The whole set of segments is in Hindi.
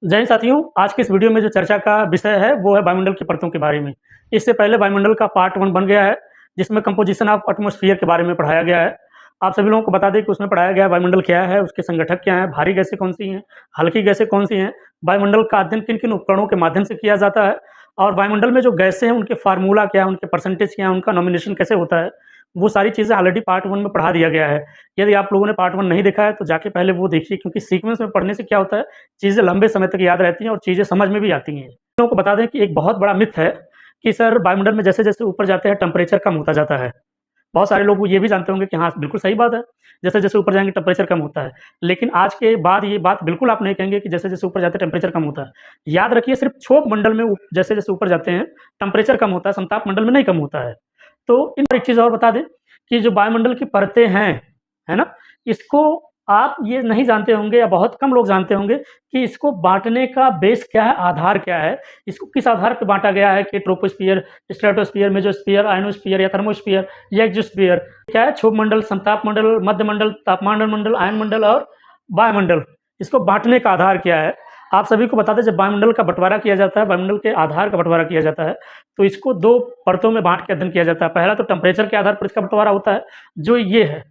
जय हिंद साथियों, आज के इस वीडियो में जो चर्चा का विषय है वो है वायुमंडल की परतों के बारे में। इससे पहले वायुमंडल का पार्ट 1 बन गया है, जिसमें कंपोजिशन ऑफ एटमॉस्फेयर के बारे में पढ़ाया गया है। आप सभी लोगों को बता दें कि उसमें पढ़ाया गया है वायुमंडल क्या है, उसके संगठक क्या हैं, भारी गैसें कौन-सी हैं, हल्की गैसें कौन-सी हैं, वायुमंडल का अध्ययन किन-किन उपकरणों के माध्यम से किया जाता है और वायुमंडल में जो गैसें हैं उनके फार्मूला क्या है, उनके परसेंटेज क्या है, उनका नॉमिनेशन कैसे होता है, वो सारी चीज़ें ऑलरेडी पार्ट 1 में पढ़ा दिया गया है। यदि आप लोगों ने पार्ट 1 नहीं देखा है तो जाके पहले वो देखिए, क्योंकि सीक्वेंस में पढ़ने से क्या होता है, चीज़ें लंबे समय तक याद रहती हैं और चीज़ें समझ में भी आती हैं। लोगों को बता दें कि एक बहुत बड़ा मिथ है कि सर वायुमंडल में जैसे-जैसे ऊपर जाते हैं टेम्परेचर कम होता जाता है। बहुत सारे लोग ये भी जानते होंगे कि हाँ, बिल्कुल सही बात है, जैसे-जैसे ऊपर जाएँगे टेम्परेचर कम होता है। लेकिन आज के बाद ये बात बिल्कुल आप नहीं कहेंगे कि जैसे-जैसे ऊपर जाते हैं टेम्परेचर कम होता है। याद रखिए, सिर्फ़ क्षोभ मंडल में जैसे-जैसे ऊपर जाते हैं टेम्परेचर कम होता है, समताप मंडल में नहीं कम होता है। तो इन एक चीज़ और बता दें कि जो वायुमंडल की परतें हैं, है ना? इसको आप ये नहीं जानते होंगे या बहुत कम लोग जानते होंगे कि इसको बाँटने का बेस क्या है, आधार क्या है? इसको किस आधार पे बाँटा गया है कि ट्रोपोस्फियर, स्ट्रेटोस्फियर, मेसोस्फियर, आयनोस्फियर या थर्मोस्फियर या एक्सोस्फियर क्या है? क्षोभ मंडल, समताप मंडल, मध्य मंडल, तापमान मंडल, आयन मंडल और वायुमंडल। इसको बाँटने का आधार क्या है? आप सभी को बता दें, जब वायुमंडल का बँटवारा किया जाता है, वायुमंडल के आधार का बँटवारा किया जाता है, तो इसको 2 परतों में बाँट के अध्ययन किया जाता है। पहला तो टेम्परेचर के आधार पर इसका बँटवारा होता है, जो ये है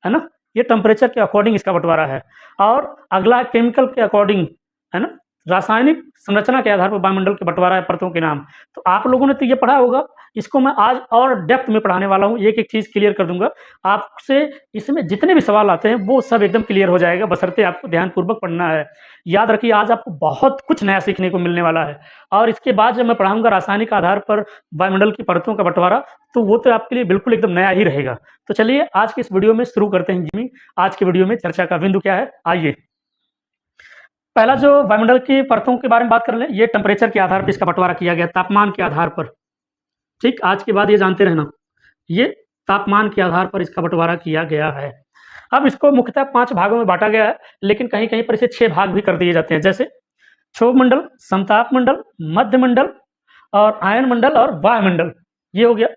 ना? ये टेम्परेचर के अकॉर्डिंग इसका बँटवारा है और अगला केमिकल के अकॉर्डिंग, है ना? रासायनिक संरचना के आधार पर वायुमंडल के बँटवारा है परतों के नाम। तो आप लोगों ने तो ये पढ़ा होगा, इसको मैं आज और डेप्थ में पढ़ाने वाला हूँ, एक-एक चीज़ क्लियर कर दूँगा। आपसे इसमें जितने भी सवाल आते हैं, वो सब एकदम क्लियर हो जाएगा, बशर्ते आपको ध्यानपूर्वक पढ़ना है। याद रखिए, आज आपको बहुत कुछ नया सीखने को मिलने वाला है और इसके बाद जब मैं पढ़ाऊँगा रासायनिक आधार पर वायुमंडल की परतों का बँटवारा, तो वो तो आपके लिए बिल्कुल एकदम नया ही रहेगा। तो चलिए आज की इस वीडियो में शुरू करते हैं जिमी। आज की वीडियो में चर्चा का बिंदु क्या है, आइए। पहला जो वायुमंडल की परतों के बारे में बात कर लें, ये टेम्परेचर के आधार पर इसका बँटवारा किया गया, तापमान के आधार पर। ठीक, आज के बाद ये जानते रहना, ये तापमान के आधार पर इसका बँटवारा किया गया है। अब इसको मुख्यतः 5 भागों में बाँटा गया है, लेकिन कहीं-कहीं पर इसे 6 भाग भी कर दिए जाते हैं, जैसे क्षोभ मंडल, समताप मंडल, मध्य मंडल और आयन मंडल और वायुमंडल, ये हो गया।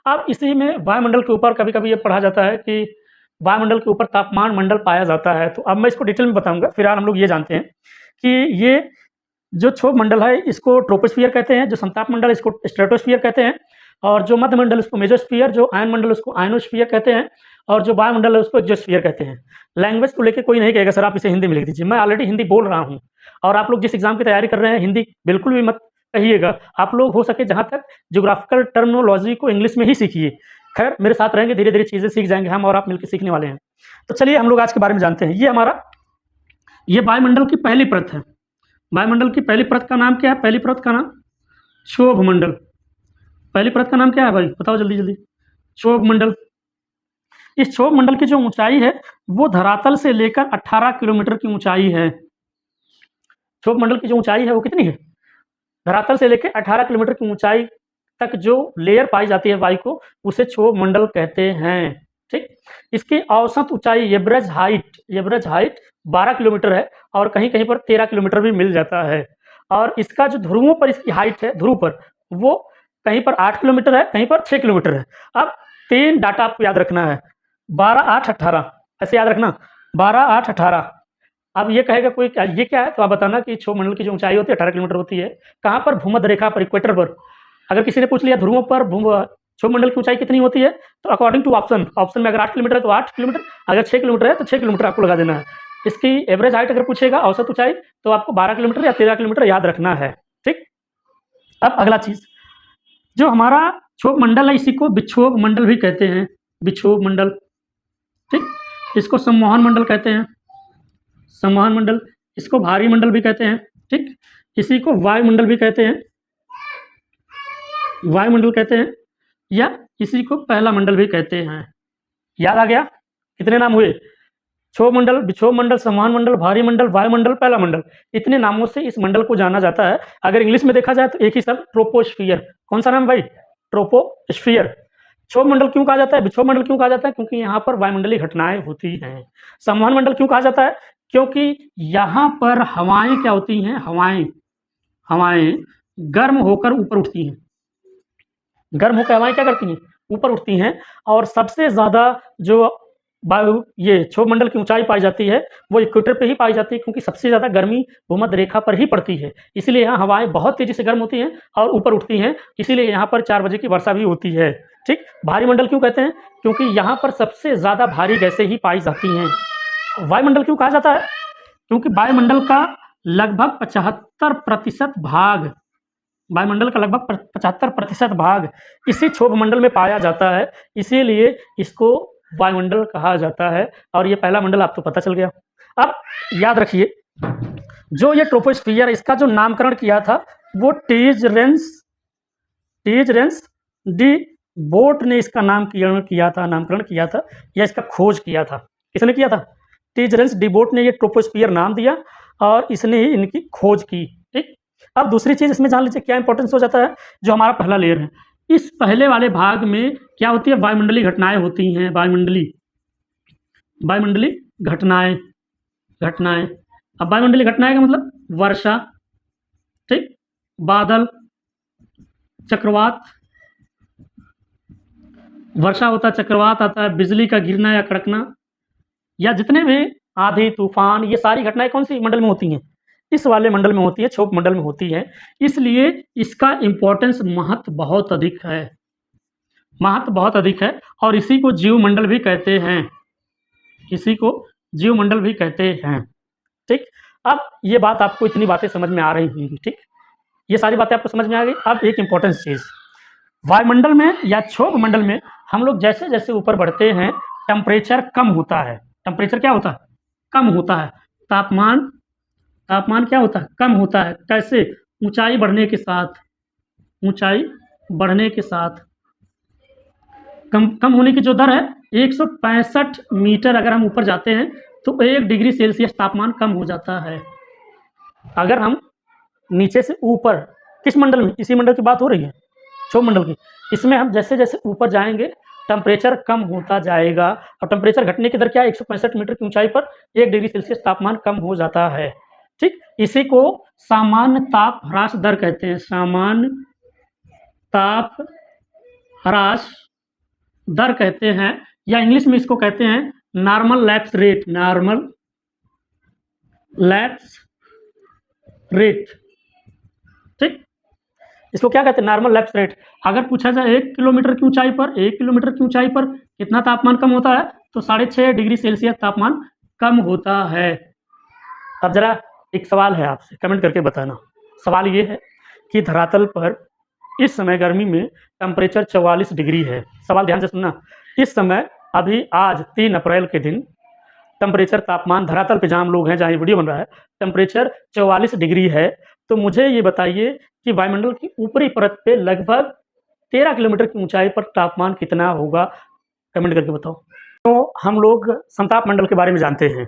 अब इसी में वायुमंडल के ऊपर कभी-कभी ये पढ़ा जाता है कि वायुमंडल के ऊपर तापमान मंडल पाया जाता है, तो अब मैं इसको डिटेल में बताऊँगा। फिलहाल हम लोग ये जानते हैं कि ये जो क्षोभ मंडल है इसको ट्रोपोस्फियर कहते हैं, जो समताप मंडल है इसको स्ट्रेटोस्फियर कहते हैं और जो मध्य मंडल उसको मेसोस्फियर, जो आयन मंडल उसको आयनोस्फियर कहते हैं और जो वायुमंडल है उसको एक्सोस्फियर कहते हैं। लैंग्वेज को लेके कोई नहीं कहेगा सर आप इसे हिंदी में लिख दीजिए, मैं ऑलरेडी हिंदी बोल रहा हूँ और आप लोग जिस एग्ज़ाम की तैयारी कर रहे हैं, हिंदी बिल्कुल भी मत कहिएगा। आप लोग हो सके जहाँ तक ज्योग्राफिकल टर्मिनोलॉजी को इंग्लिश में ही सीखिए। खैर मेरे साथ रहेंगे, धीरे-धीरे चीज़ें सीख जाएँगे, हम और आप मिलके सीखने वाले हैं। तो चलिए हम लोग आज के बारे में जानते हैं। ये वायुमंडल की पहली परत है। वायुमंडल की पहली परत का नाम क्या है? पहली परत का नाम क्षोभ मंडल। पहली परत का नाम क्या है भाई? बताओ जल्दी-जल्दी। क्षोभ मंडल। इस क्षोभ मंडल की जो ऊँचाई है, वो धरातल से लेकर 18 किलोमीटर की ऊँचाई है। क्षोभ मंडल की जो ऊँचाई है वो कितनी है? धरातल से लेके 18 किलोमीटर की ऊँचाई तक जो लेयर पाई जाती है वायु को, उसे क्षोभ मंडल कहते हैं, ठीक? इसकी औसत ऊँचाई एवरेज हाइट 12 किलोमीटर है और कहीं-कहीं पर 13 किलोमीटर भी मिल जाता है और इसका जो ध्रुवों पर इसकी हाइट है, ध्रुव पर, वो कहीं पर 8 किलोमीटर है, कहीं पर 6 किलोमीटर है। अब 3 डाटा आपको याद रखना है, 12, 8, 18 ऐसे याद रखना, 12, 8, 18। अब ये कहेगा कोई ये क्या है? तो आप बताना कि क्षोभ मंडल की जो ऊँचाई होती है 18 किलोमीटर होती है। कहाँ पर? भूमध्य रेखा पर, इक्वेटर पर। अगर किसी ने पूछ लिया ध्रुवों पर क्षोभ मंडल की ऊँचाई कितनी होती है? तो अकॉर्डिंग टू ऑप्शन में अगर 8 किलोमीटर है तो 8 किलोमीटर, अगर 6 किलोमीटर है तो 6 किलोमीटर आपको लगा देना है। इसकी एवरेज हाइट अगर पूछेगा, औसत ऊँचाई, तो आपको 12 किलोमीटर या 13 किलोमीटर याद रखना है, ठीक? अब अगला चीज़, जो हमारा क्षोभ मंडल है इसी को विक्षोभ मंडल भी कहते हैं, विक्षोभ मंडल, ठीक? इसको सम्मोहन मंडल कहते हैं, सम्मोहन मंडल, इसको भारी मंडल भी कहते हैं, ठीक? इसी को वायुमंडल भी कहते हैं, वायुमंडल कहते हैं या इसी को पहला मंडल भी कहते हैं। याद आ गया? कितने नाम हुए? क्षोभ मंडल, विक्षोभ मंडल, सम्मोहन मंडल, भारी मंडल, वायुमंडल, पहला मंडल। इतने नामों से इस मंडल को जाना जाता है। अगर इंग्लिश में देखा जाए तो एक ही शब्द ट्रोपोस्फियर। कौन सा नाम भाई? ट्रोपोस्फियर। क्षोभ मंडल क्यों कहा जाता है? विक्षोभ मंडल क्यों कहा जाता है? क्योंकि यहाँ पर वायुमंडलीय घटनाएँ होती हैं। सम्मोहन मंडल क्यों कहा जाता है? क्योंकि यहाँ पर हवाएँ क्या होती हैं? हवाएँ गर्म होकर ऊपर उठती हैं। गर्म होकर हवाएँ क्या करती हैं? ऊपर उठती हैं और सबसे ज़्यादा जो ये क्षोभ मंडल की ऊंचाई पाई जाती है वो इक्वेटर पे ही पाई जाती है, क्योंकि सबसे ज़्यादा गर्मी भूमध्य रेखा पर ही पड़ती है। इसीलिए यहाँ हवाएं बहुत तेज़ी से गर्म होती हैं और ऊपर उठती हैं, इसीलिए यहाँ पर 4 बजे की वर्षा भी होती है। ठीक, भारी मंडल क्यों कहते हैं? क्योंकि यहाँ पर सबसे ज़्यादा भारी गैसें ही पाई जाती हैं। वायुमंडल क्यों कहा जाता है? क्योंकि वायुमंडल का लगभग 75% भाग, वायुमंडल का लगभग 75% भाग इसी क्षोभ मंडल में पाया जाता है, इसीलिए इसको वायुमंडल कहा जाता है। और ये पहला मंडल आपको पता चल गया। अब याद रखिए, जो ये ट्रोपोस्फियर इसका जो नामकरण किया था वो टीजरेंस डी बोट ने इसका नामकरण किया था या इसका खोज किया था। किसने किया था? टीजरेंस डी बोट ने ये ट्रोपोस्फियर नाम दिया और इसने ही इनकी खोज की। ठीक, अब दूसरी चीज़ इसमें जान लीजिए क्या इंपॉर्टेंस हो जाता है। जो हमारा पहला लेयर है, इस पहले वाले भाग में क्या होती है? वायुमंडलीय घटनाएं होती हैं। वायुमंडलीय घटनाएं। अब वायुमंडलीय घटनाएं का मतलब वर्षा, ठीक, बादल, चक्रवात, वर्षा होता है, चक्रवात आता है, बिजली का गिरना या कड़कना, या जितने भी आंधी तूफान, ये सारी घटनाएं कौन सी मंडल में होती हैं? इस वाले मंडल में होती है, क्षोभ मंडल में होती है। इसलिए इसका इंपॉर्टेंस महत्व बहुत अधिक है और इसी को जीवमंडल भी कहते हैं। ठीक, अब ये बात आपको, इतनी बातें समझ में आ रही होंगी। ठीक, ये सारी बातें आपको समझ में आ गई। अब एक इंपॉर्टेंट चीज़, वायुमंडल में या क्षोभ मंडल में हम लोग जैसे जैसे ऊपर बढ़ते हैं टेम्परेचर कम होता है। टेम्परेचर क्या होता है? कम होता है। तापमान क्या होता है? कम होता है। कैसे? ऊंचाई बढ़ने के साथ कम होने की जो दर है 165 मीटर, अगर हम ऊपर जाते हैं तो 1 डिग्री सेल्सियस तापमान कम हो जाता है। अगर हम नीचे से ऊपर, किस मंडल में? इसी मंडल की बात हो रही है, क्षोभ मंडल की। इसमें हम जैसे जैसे ऊपर जाएंगे टेम्परेचर कम होता जाएगा और टेम्परेचर घटने की दर क्या है? 165 मीटर की ऊंचाई पर 1 डिग्री सेल्सियस तापमान कम हो जाता है। ठीक, इसी को सामान्य ताप ह्रास दर कहते हैं। सामान्य ताप ह्रास दर कहते हैं, या इंग्लिश में इसको कहते हैं नॉर्मल लैप्स रेट। ठीक, इसको क्या कहते हैं? Normal lapse rate. अगर पूछा जाए 1 किलोमीटर की ऊंचाई पर कितना तापमान कम होता है, तो 6.5 डिग्री सेल्सियस तापमान कम होता है। अब जरा एक सवाल है आपसे, कमेंट करके बताना। सवाल ये है कि धरातल पर इस समय गर्मी में टेम्परेचर 44 डिग्री है। सवाल ध्यान से सुनना। इस समय अभी आज 3 अप्रैल के दिन टेम्परेचर, तापमान धरातल पे जहाँ हम लोग हैं, जहाँ ये वीडियो बन रहा है, टेम्परेचर 44 डिग्री है। तो मुझे ये बताइए कि वायुमंडल की ऊपरी परत पे लगभग 13 किलोमीटर की ऊंचाई पर तापमान कितना होगा? कमेंट करके बताओ। तो हम लोग समताप मंडल के बारे में जानते हैं।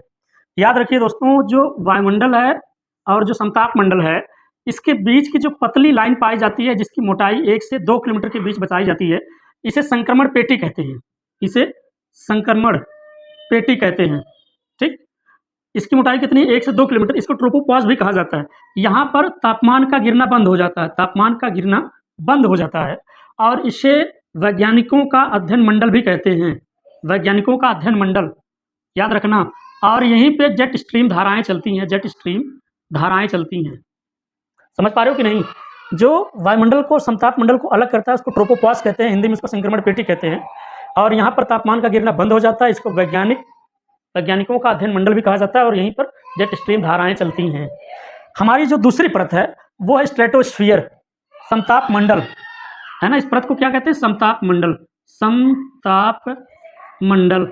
याद रखिए दोस्तों, जो वायुमंडल है और जो समताप मंडल है, इसके बीच की जो पतली लाइन पाई जाती है, जिसकी मोटाई 1 से 2 किलोमीटर के बीच बताई जाती है, इसे संक्रमण पेटी कहते हैं। ठीक, इसकी मोटाई कितनी? 1 से 2 किलोमीटर। इसको ट्रोपोपॉज़ भी कहा जाता है। यहाँ पर तापमान का गिरना बंद हो जाता है और इसे वैज्ञानिकों का अध्ययन मंडल भी कहते हैं। वैज्ञानिकों का अध्ययन मंडल, याद रखना। और यहीं पे जेट स्ट्रीम धाराएं चलती हैं। समझ पा रहे हो कि नहीं? जो वायुमंडल को, समताप मंडल को अलग करता है, उसको ट्रोपोपॉज़ कहते हैं, हिंदी में इसको संक्रमण पेटी कहते हैं। और यहाँ पर तापमान का गिरना बंद हो जाता है। इसको वैज्ञानिकों का अध्ययन मंडल भी कहा जाता है और यहीं पर जेट स्ट्रीम धाराएं चलती हैं। हमारी जो दूसरी परत है वो है स्ट्रेटोस्फियर, समताप मंडल, है ना। इस परत को क्या कहते हैं? समताप मंडल।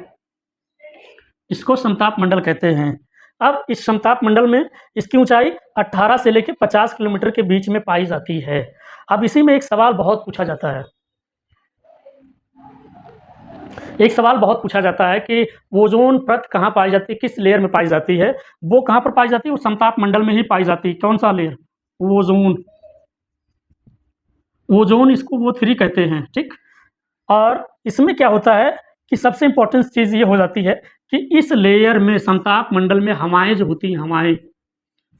इसको समताप मंडल कहते हैं। अब इस समताप मंडल में इसकी ऊंचाई 18 से लेकर 50 किलोमीटर के बीच में पाई जाती है। अब इसी में एक सवाल बहुत पूछा जाता है कि ओजोन परत कहाँ पाई जाती है, किस लेयर में पाई जाती है? वो कहाँ पर पाई जाती है? वो समताप मंडल में ही पाई जाती है। कौन सा लेयर? ओजोन, इसको O3 कहते हैं। ठीक, और इसमें क्या होता है कि सबसे इंपॉर्टेंट चीज़ ये हो जाती है कि इस लेयर में, समताप मंडल में, हवाएं जो होती हैं,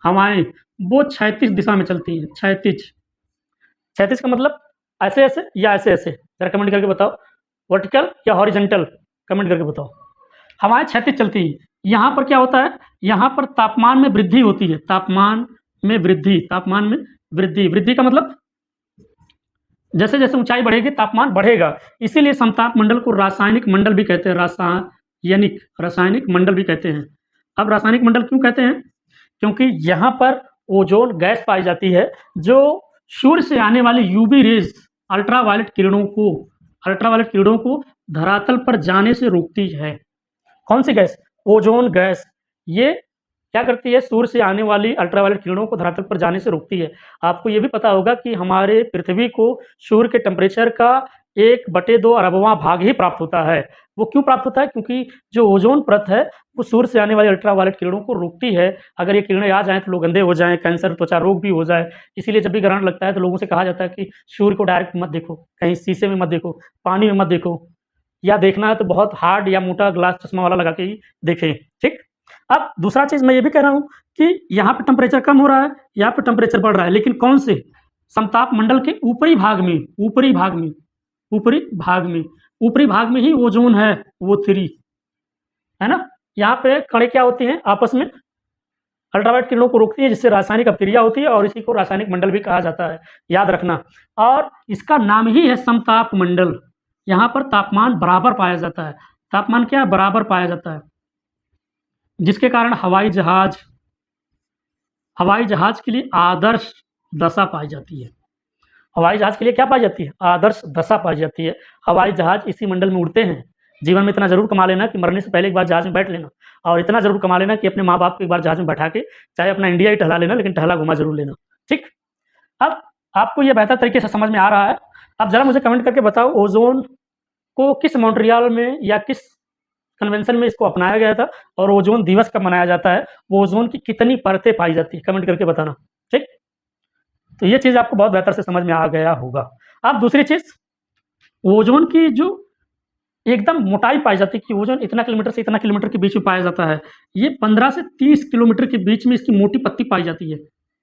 हवाएं वो क्षैतिज दिशा में चलती हैं। क्षैतिज का मतलब ऐसे या ऐसे? जरा कमेंट करके बताओ। वर्टिकल या हॉरिजॉन्टल? कमेंट करके बताओ। हवाएं क्षैतिज चलती हैं। यहाँ पर क्या होता है, यहाँ पर तापमान में वृद्धि होती है, तापमान में वृद्धि, तापमान में वृद्धि, वृद्धि का मतलब जैसे जैसे ऊंचाई बढ़ेगी तापमान बढ़ेगा। इसीलिए समताप मंडल को रासायनिक मंडल भी कहते हैं, रासायनिक मंडल भी कहते हैं। अब रासायनिक मंडल क्यों कहते हैं, क्योंकि यहाँ पर ओजोन गैस पाई जाती है जो सूर्य से आने वाली यूवी रेज, अल्ट्रावायलेट किरणों को धरातल पर जाने से रोकती है। कौन सी गैस, ओजोन गैस। ये क्या करती है, सूर्य से आने वाली अल्ट्रावायलेट किरणों को धरातल पर जाने से रोकती है। आपको ये भी पता होगा कि हमारे पृथ्वी को सूर्य के टेम्परेचर का 1/2 अरबवां भाग ही प्राप्त होता है। वो क्यों प्राप्त होता है, क्योंकि जो ओजोन परत है वो सूर्य से आने वाली अल्ट्रावायलेट किरणों को रोकती है। अगर ये किरणें आ जाएँ तो लोग अंधे हो जाएँ, कैंसर, त्वचा रोग भी हो जाए। इसीलिए जब भी ग्रहण लगता है तो लोगों से कहा जाता है कि सूर्य को डायरेक्ट मत देखो, कहीं शीशे में मत देखो, पानी में मत देखो, या देखना है तो बहुत हार्ड या मोटा ग्लास चश्मा वाला लगा के ही देखें, ठीक। अब दूसरा चीज़ मैं ये भी कह रहा हूँ कि यहाँ पे टेम्परेचर कम हो रहा है, यहाँ पे टेम्परेचर बढ़ रहा है, लेकिन कौन से, समताप मंडल के ऊपरी भाग में ही ओजोन है, O3, है ना। यहाँ पे कणें क्या होती हैं, आपस में अल्ट्रावायलेट किरणों को रोकती है, जिससे रासायनिक अभिक्रिया होती है और इसी को रासायनिक मंडल भी कहा जाता है, याद रखना। और इसका नाम ही है समताप मंडल। यहाँ पर तापमान बराबर पाया जाता है, तापमान क्या है, बराबर पाया जाता है, जिसके कारण हवाई जहाज के लिए आदर्श दशा पाई जाती है। हवाई जहाज के लिए क्या पाई जाती है, आदर्श दशा पाई जाती है। हवाई जहाज इसी मंडल में उड़ते हैं। जीवन में इतना ज़रूर कमा लेना कि मरने से पहले एक बार जहाज में बैठ लेना, और इतना ज़रूर कमा लेना कि अपने माँ-बाप को एक बार जहाज में बैठा के चाहे अपना इंडिया ही टहला लेना, लेकिन टहला घुमा ज़रूर लेना, ठीक। अब आपको ये बेहतर तरीके से समझ में आ रहा है। अब ज़रा मुझे कमेंट करके बताओ, ओज़ोन को किस मॉन्ट्रियल में या किस कन्वेंशन में इसको अपनाया गया था, और ओज़ोन दिवस कब मनाया जाता है, वो ओज़ोन की कितनी परतें पाई जाती है, कमेंट करके बताना, ठीक। तो ये चीज़ आपको बहुत बेहतर से समझ में आ गया होगा। अब दूसरी चीज़, ओज़ोन की जो एकदम मोटाई पाई जाती है कि ओज़ोन इतना किलोमीटर से इतना किलोमीटर के बीच में पाया जाता है, ये 15 से 30 किलोमीटर के बीच में इसकी मोटी पट्टी पाई जाती है।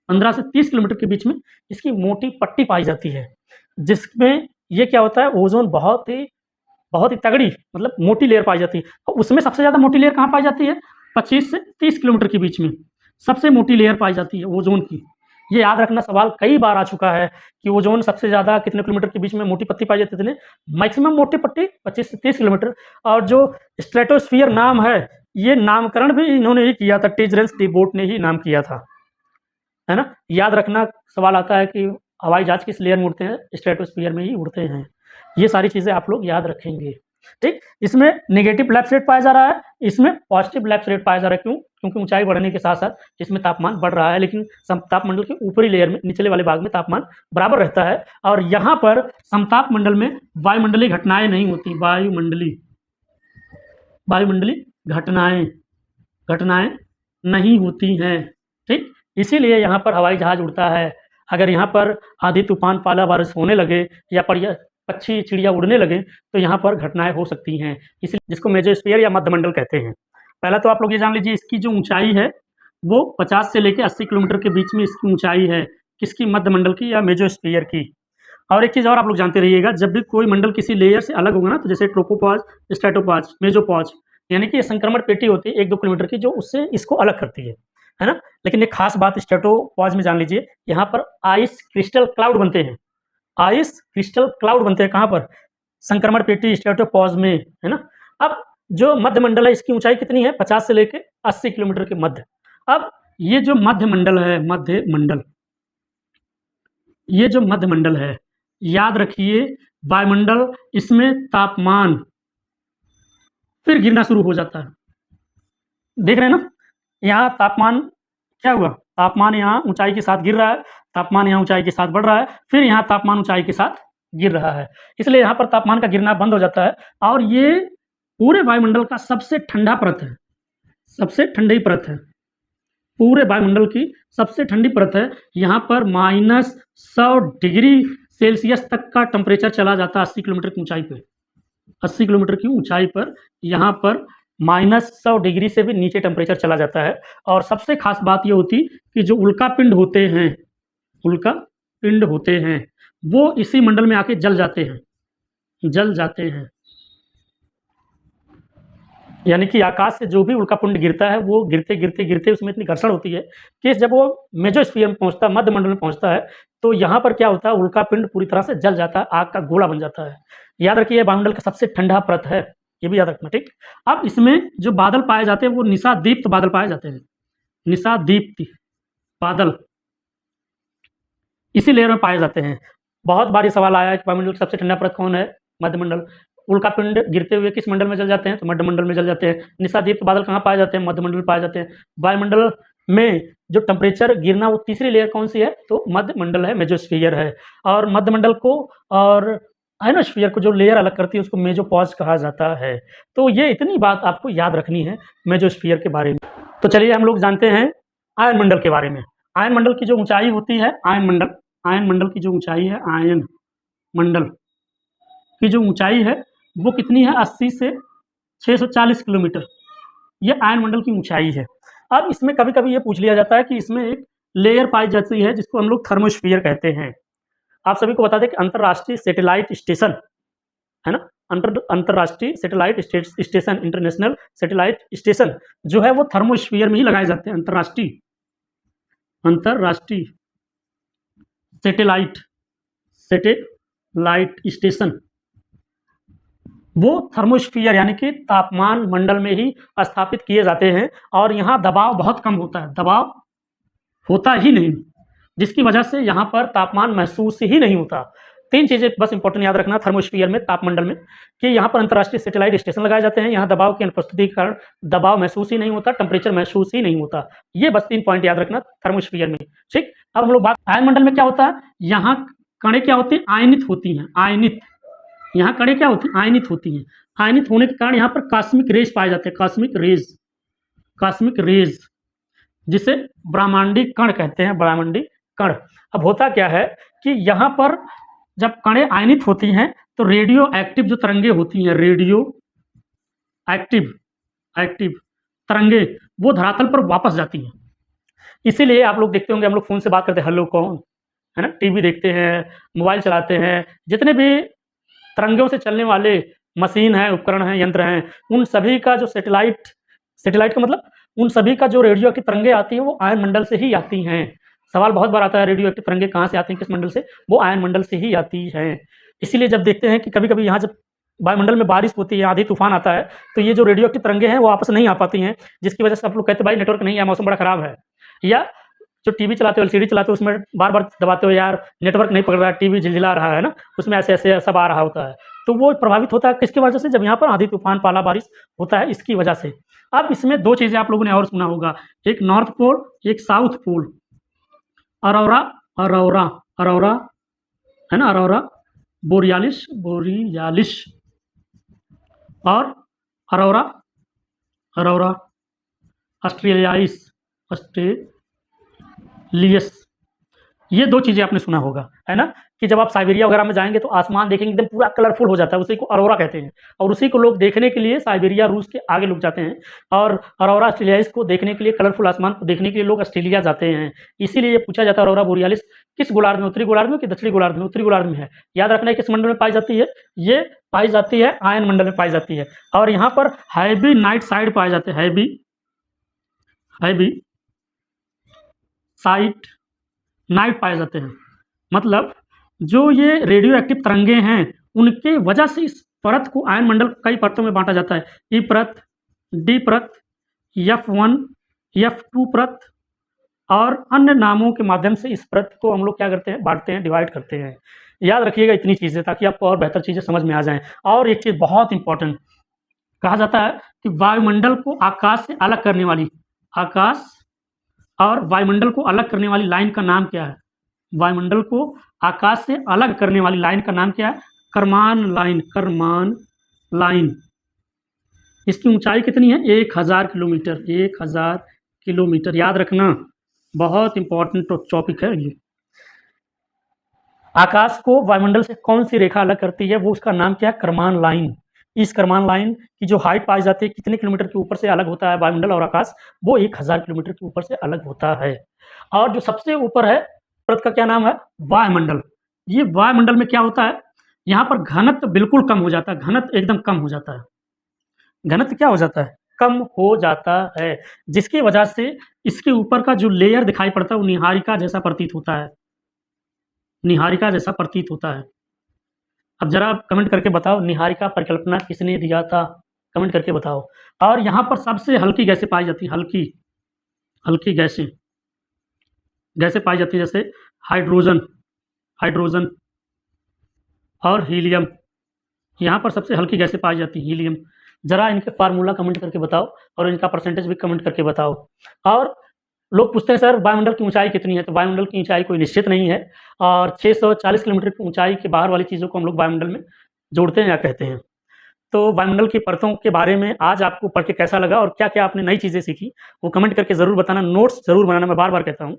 15 से 30 किलोमीटर के बीच में इसकी मोटी पट्टी पाई जाती है, जिसमें ये क्या होता है, ओज़ोन बहुत ही तगड़ी मतलब मोटी लेयर पाई जाती है। और उसमें सबसे ज़्यादा मोटी लेयर कहाँ पाई जाती है, 25 से 30 किलोमीटर के बीच में सबसे मोटी लेयर पाई जाती है ओज़ोन की। ये याद रखना, सवाल कई बार आ चुका है कि ओज़ोन सबसे ज़्यादा कितने किलोमीटर के बीच में मोटी पट्टी पाई जाती है, मैक्सिमम मोटी पट्टी 25 से 30 किलोमीटर। और जो स्ट्रेटोस्फीयर नाम है, ये नामकरण भी इन्होंने ही किया था, टिजरेंस डी-बोट ने ही नाम किया था, है ना। याद रखना, सवाल आता है कि हवाई जहाज किस लेयर में उड़ते हैं, स्ट्रेटोस्फीयर में ही उड़ते हैं। ये सारी चीज़ें आप लोग याद रखेंगे, ठीक। इसमें नेगेटिव लैप्स रेट पाया जा रहा है, इसमें पॉजिटिव लैप्स रेट पाया जा रहा है। क्यों, क्योंकि ऊंचाई बढ़ने के साथ साथ इसमें तापमान बढ़ रहा है, लेकिन समताप मंडल के ऊपरी लेयर में, निचले वाले भाग में तापमान बराबर रहता है। और यहाँ पर समताप मंडल में वायुमंडलीय घटनाएं नहीं होती, वायुमंडलीय घटनाएं नहीं होती हैं, ठीक। इसीलिए यहाँ पर हवाई जहाज उड़ता है। अगर यहाँ पर आंधी, तूफान, पाला बारिश होने लगे या पक्षी चिड़िया उड़ने लगे तो यहाँ पर घटनाएं हो सकती हैं, इसलिए जिसको मेसोस्फीयर या मध्यमंडल कहते हैं। पहला तो आप लोग ये जान लीजिए, इसकी जो ऊंचाई है वो 50 से लेकर 80 किलोमीटर के बीच में इसकी ऊंचाई है, किसकी, मध्यमंडल की या मेसोस्फीयर की। और एक चीज़ और आप लोग जानते रहिएगा, जब भी कोई मंडल किसी लेयर से अलग होगा ना, तो जैसे ट्रोपोपॉज, स्ट्रेटोपॉज, मेसोपॉज, यानी कि ये संक्रमण पेटी होती है 1-2 किलोमीटर की, जो उससे इसको अलग करती है ना। लेकिन एक खास बात स्ट्रेटोपॉज में जान लीजिए, यहाँ पर आइस क्रिस्टल क्लाउड बनते हैं, कहाँ पर, संक्रमण पेटी स्ट्रेटोपॉज में, है ना। अब जो मध्यमंडल है, इसकी ऊंचाई कितनी है, 50 से लेकर 80 किलोमीटर के मध्य। अब ये जो मध्यमंडल है, ये जो मध्यमंडल है, याद रखिए, वायुमंडल, इसमें तापमान फिर गिरना शुरू हो जाता है। देख रहे हैं ना, यहाँ तापमान क्या हुआ, तापमान यहाँ ऊंचाई के साथ गिर रहा है, तापमान यहाँ ऊंचाई के साथ बढ़ रहा है, फिर यहाँ तापमान ऊंचाई के साथ गिर रहा है। इसलिए यहाँ पर तापमान का गिरना बंद हो जाता है। और ये पूरे वायुमंडल का सबसे ठंडा परत है, सबसे ठंडी परत है, पूरे वायुमंडल की सबसे ठंडी परत है। यहाँ पर -100 डिग्री सेल्सियस तक का टेम्परेचर चला जाता है 80 किलोमीटर की ऊंचाई पे। 80 किलोमीटर की ऊंचाई पर यहाँ पर -100 डिग्री से भी नीचे टेम्परेचर चला जाता है। और सबसे खास बात ये होती कि जो उल्कापिंड होते हैं, वो इसी मंडल में आके जल जाते हैं। यानी कि आकाश से जो भी उल्कापिंड गिरता है, वो गिरते उसमें इतनी घर्षण होती है कि जब वो मेसोस्फीयर में पहुँचता है, मध्यमंडल में पहुँचता है, तो यहाँ पर क्या होता है, उल्कापिंड पूरी तरह से जल जाता है, आग का गोला बन जाता है। याद रखिए, ये वायुमंडल का सबसे ठंडा परत है, ये भी याद रखना, ठीक? अब इसमें जो बादल पाए जाते हैं, वो निशादीप्त बादल पाए जाते हैं, निशादीप्त बादल इसी लेयर में पाए जाते हैं। बहुत बार ये सवाल आया है कि वायुमंडल का सबसे ठंडा परत कौन है? मध्यमंडल। उल्कापिंड गिरते हुए किस मंडल में जल जाते हैं? तो मध्यमंडल में जल जाते हैं। निशादीप्त बादल कहाँ पाए जाते हैं? मध्यमंडल में पाए जाते हैं। वायुमंडल में जो टेम्परेचर गिरना, वो तीसरी लेयर कौन-सी है? तो मध्यमंडल है, मेसोस्फीयर है। और मध्यमंडल को और आयनोस्फीयर को जो लेयर अलग करती है, उसको मेसोपॉज़ कहा जाता है। तो ये इतनी बात आपको याद रखनी है मेसोस्फीयर के बारे में। तो चलिए हम लोग जानते हैं आयन मंडल के बारे में। आयन मंडल की जो ऊँचाई होती है, आयन मंडल की जो ऊँचाई है, आयन मंडल की जो ऊँचाई है, वो कितनी है? 80 से 640 किलोमीटर, ये आयन मंडल की ऊँचाई है। अब इसमें कभी-कभी ये पूछ लिया जाता है कि इसमें एक लेयर पाई जाती है, जिसको हम लोग थर्मोस्फीयर कहते हैं। आप सभी को बता दें कि अंतर्राष्ट्रीय सैटेलाइट स्टेशन, है ना? अंतर्राष्ट्रीय satellite station, international satellite station जो है, वो थर्मोस्फीयर में ही लगाए जाते हैं। अंतर्राष्ट्रीय सैटेलाइट स्टेशन, वो थर्मोस्फीयर यानी कि तापमान मंडल में ही स्थापित किए जाते हैं, और यहाँ दबाव बहुत कम होता है, दबाव होता ही नहीं, जिसकी वजह से यहाँ पर तापमान महसूस ही नहीं होता। 3 चीज़ें बस इम्पोर्टेंट याद रखना थर्मोस्फीयर में, तापमंडल में, कि यहाँ पर अंतर्राष्ट्रीय सैटेलाइट स्टेशन लगाए जाते हैं, यहाँ दबाव की अनुपस्थिति के कारण दबाव महसूस ही नहीं होता, टेम्परेचर महसूस ही नहीं होता। ये बस 3 पॉइंट याद रखना थर्मोस्फीयर में, ठीक? अब हम लोग बात आयनमंडल में क्या होता है, यहाँ कणें क्या होती हैं? आयनित होती हैं, आयनित। यहाँ कणें क्या होती हैं? आयनित होती हैं। आयनित होने के कारण यहाँ पर कॉस्मिक रेज़ पाए जाते हैं, कॉस्मिक रेज़, जिसे ब्रह्मांडीय कण कहते हैं, ब्रह्मांडीय कण। अब होता क्या है कि यहाँ पर जब कणें आयनित होती हैं, तो रेडियो एक्टिव जो तरंगें होती हैं, रेडियो एक्टिव तरंगें, वो धरातल पर वापस जाती हैं। इसीलिए आप लोग देखते होंगे, हम लोग फ़ोन से बात करते हैं, हेलो कौन, है ना? टीवी देखते हैं, मोबाइल चलाते हैं, जितने भी तरंगों से चलने वाले मशीन हैं, उपकरण हैं, यंत्र हैं, उन सभी का जो सैटेलाइट का मतलब उन सभी का जो रेडियो एक्टिव तरंगें आती हैं, वो आयन मंडल से ही आती हैं। सवाल बहुत बार आता है, रेडियो एक्टिव तरंगें कहाँ से आती हैं, किस मंडल से? वो आयन मंडल से ही आती हैं। इसीलिए जब देखते हैं कि कभी-कभी यहाँ जब वायुमंडल में बारिश होती है, आंधी-तूफान आता है, तो ये जो रेडियो एक्टिव तरंगें हैं, वो आपस नहीं आ पाती हैं, जिसकी वजह से आप लोग कहते हैं, भाई नेटवर्क नहीं है, मौसम बड़ा खराब है। या जो टीवी चलाते हो, एलसीडी चलाते हो, उसमें बार-बार दबाते हो, यार नेटवर्क नहीं पकड़ रहा है, टीवी झिलझिला रहा है ना, उसमें ऐसे-ऐसे सब आ रहा होता है। तो वो प्रभावित होता है किसकी वजह से? जब यहाँ पर आंधी-तूफान, पाला बारिश होता है, इसकी वजह से। अब इसमें 2 चीज़ें आप लोगों ने और सुना होगा, एक नॉर्थ पोल, एक साउथ पोल। अरोरा अरोरा अरोरा है ना, अरोरा बोरियालिस और अरोरा ऑस्ट्रेलियाइस, ये 2 चीज़ें आपने सुना होगा, है ना? कि जब आप साइबेरिया वगैरह में जाएँगे, तो आसमान देखेंगे एकदम पूरा कलरफुल हो जाता है, उसी को अरोरा कहते हैं, और उसी को लोग देखने के लिए साइबेरिया, रूस के आगे लोग जाते हैं, और अरोरा ऑस्ट्रेलियाइस को देखने के लिए, कलरफुल आसमान को देखने के लिए लोग ऑस्ट्रेलिया जाते हैं। इसीलिए ये पूछा जाता है, अरोरा बोरियालिस किस गोलार्ध में, उत्तरी गोलार्ध में कि दक्षिणी गोलार्ध में? उत्तरी गोलार्ध में है। याद रखना है किस मंडल में पाई जाती है? ये पाई जाती है आयन मंडल में पाई जाती है, और यहाँ पर हैवी नाइट साइड पाए जाते हैं, हैवी साइट नाइट पाए जाते हैं। मतलब जो ये रेडियो एक्टिव तरंगें हैं, उनके वजह से इस परत को आयन मंडल कई परतों में बाँटा जाता है। ई परत, डी परत, F1, F2 परत, और अन्य नामों के माध्यम से इस परत को हम लोग क्या करते हैं? बाँटते हैं, डिवाइड करते हैं। याद रखिएगा इतनी चीज़ें, ताकि आपको और बेहतर चीज़ें समझ में आ जाएँ। और एक चीज़ बहुत इम्पोर्टेंट, कहा जाता है कि वायुमंडल को आकाश से अलग करने वाली, आकाश और वायुमंडल को अलग करने वाली लाइन का नाम क्या है? वायुमंडल को आकाश से अलग करने वाली लाइन का नाम क्या है? करमान लाइन। इसकी ऊंचाई कितनी है? 1000 किलोमीटर, 1000 किलोमीटर। याद रखना, बहुत इंपॉर्टेंट टॉपिक है ये। आकाश को वायुमंडल से कौन सी रेखा अलग करती है? वो उसका नाम क्या है? करमान लाइन। इस करमान लाइन की जो हाइट पाई जाती है, कितने किलोमीटर के ऊपर से अलग होता है वायुमंडल और आकाश? वो 1000 किलोमीटर के ऊपर से अलग होता है। और जो सबसे ऊपर है परत का क्या नाम है? वायुमंडल। ये वायुमंडल में क्या होता है? यहाँ पर घनत्व बिल्कुल कम हो जाता है, घनत्व एकदम कम हो जाता है। घनत्व क्या हो जाता है? कम हो जाता है, जिसकी वजह से इसके ऊपर का जो लेयर दिखाई पड़ता है वो निहारिका जैसा प्रतीत होता है। निहारिका जैसा प्रतीत होता है। अब ज़रा आप कमेंट करके बताओ निहारिका परिकल्पना किसने दिया था? कमेंट करके बताओ। और यहाँ पर सबसे हल्की गैसें पाई जाती हैं, हल्की गैसें पाई जाती हैं जैसे हाइड्रोजन हाइड्रोजन और हीलियम। यहाँ पर सबसे हल्की गैसें पाई जाती हैं, हीलियम। ज़रा इनके फ़ॉर्मूला कमेंट करके बताओ और इनका परसेंटेज भी कमेंट करके बताओ। और लोग पूछते हैं सर वायुमंडल की ऊँचाई कितनी है? तो वायुमंडल की ऊँचाई कोई निश्चित नहीं है और 640 किलोमीटर की ऊँचाई के बाहर वाली चीज़ों को हम लोग वायुमंडल में जोड़ते हैं या कहते हैं। तो वायुमंडल की परतों के बारे में आज आपको पढ़ के कैसा लगा और क्या-क्या आपने नई चीज़ें सीखी, वो कमेंट करके ज़रूर बताना। नोट्स ज़रूर बनाना, मैं बार-बार कहता हूँ।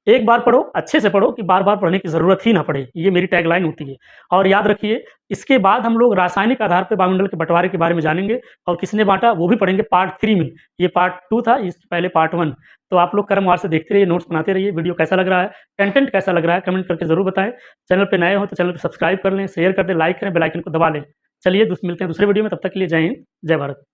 एक बार पढ़ो, अच्छे से पढ़ो कि बार-बार पढ़ने की ज़रूरत ही ना पड़े, ये मेरी टैगलाइन होती है। और याद रखिए, इसके बाद हम लोग रासायनिक आधार पे वायुमंडल के बँटवारे के बारे में जानेंगे और किसने बाँटा वो भी पढ़ेंगे पार्ट 3 में। ये पार्ट 2 था, इससे पहले पार्ट 1। तो आप लोग क्रमवार से देखते रहिए, नोट्स बनाते रहिए। वीडियो कैसा लग रहा है, कंटेंट कैसा लग रहा है, कमेंट करके ज़रूर बताएँ। चैनल पे नए हो तो चैनल को सब्सक्राइब कर लें, शेयर कर दें, लाइक करें, बेल आइकन को दबा लें। चलिए मिलते हैं दूसरे वीडियो में, तब तक के लिए जय हिंद, जय भारत।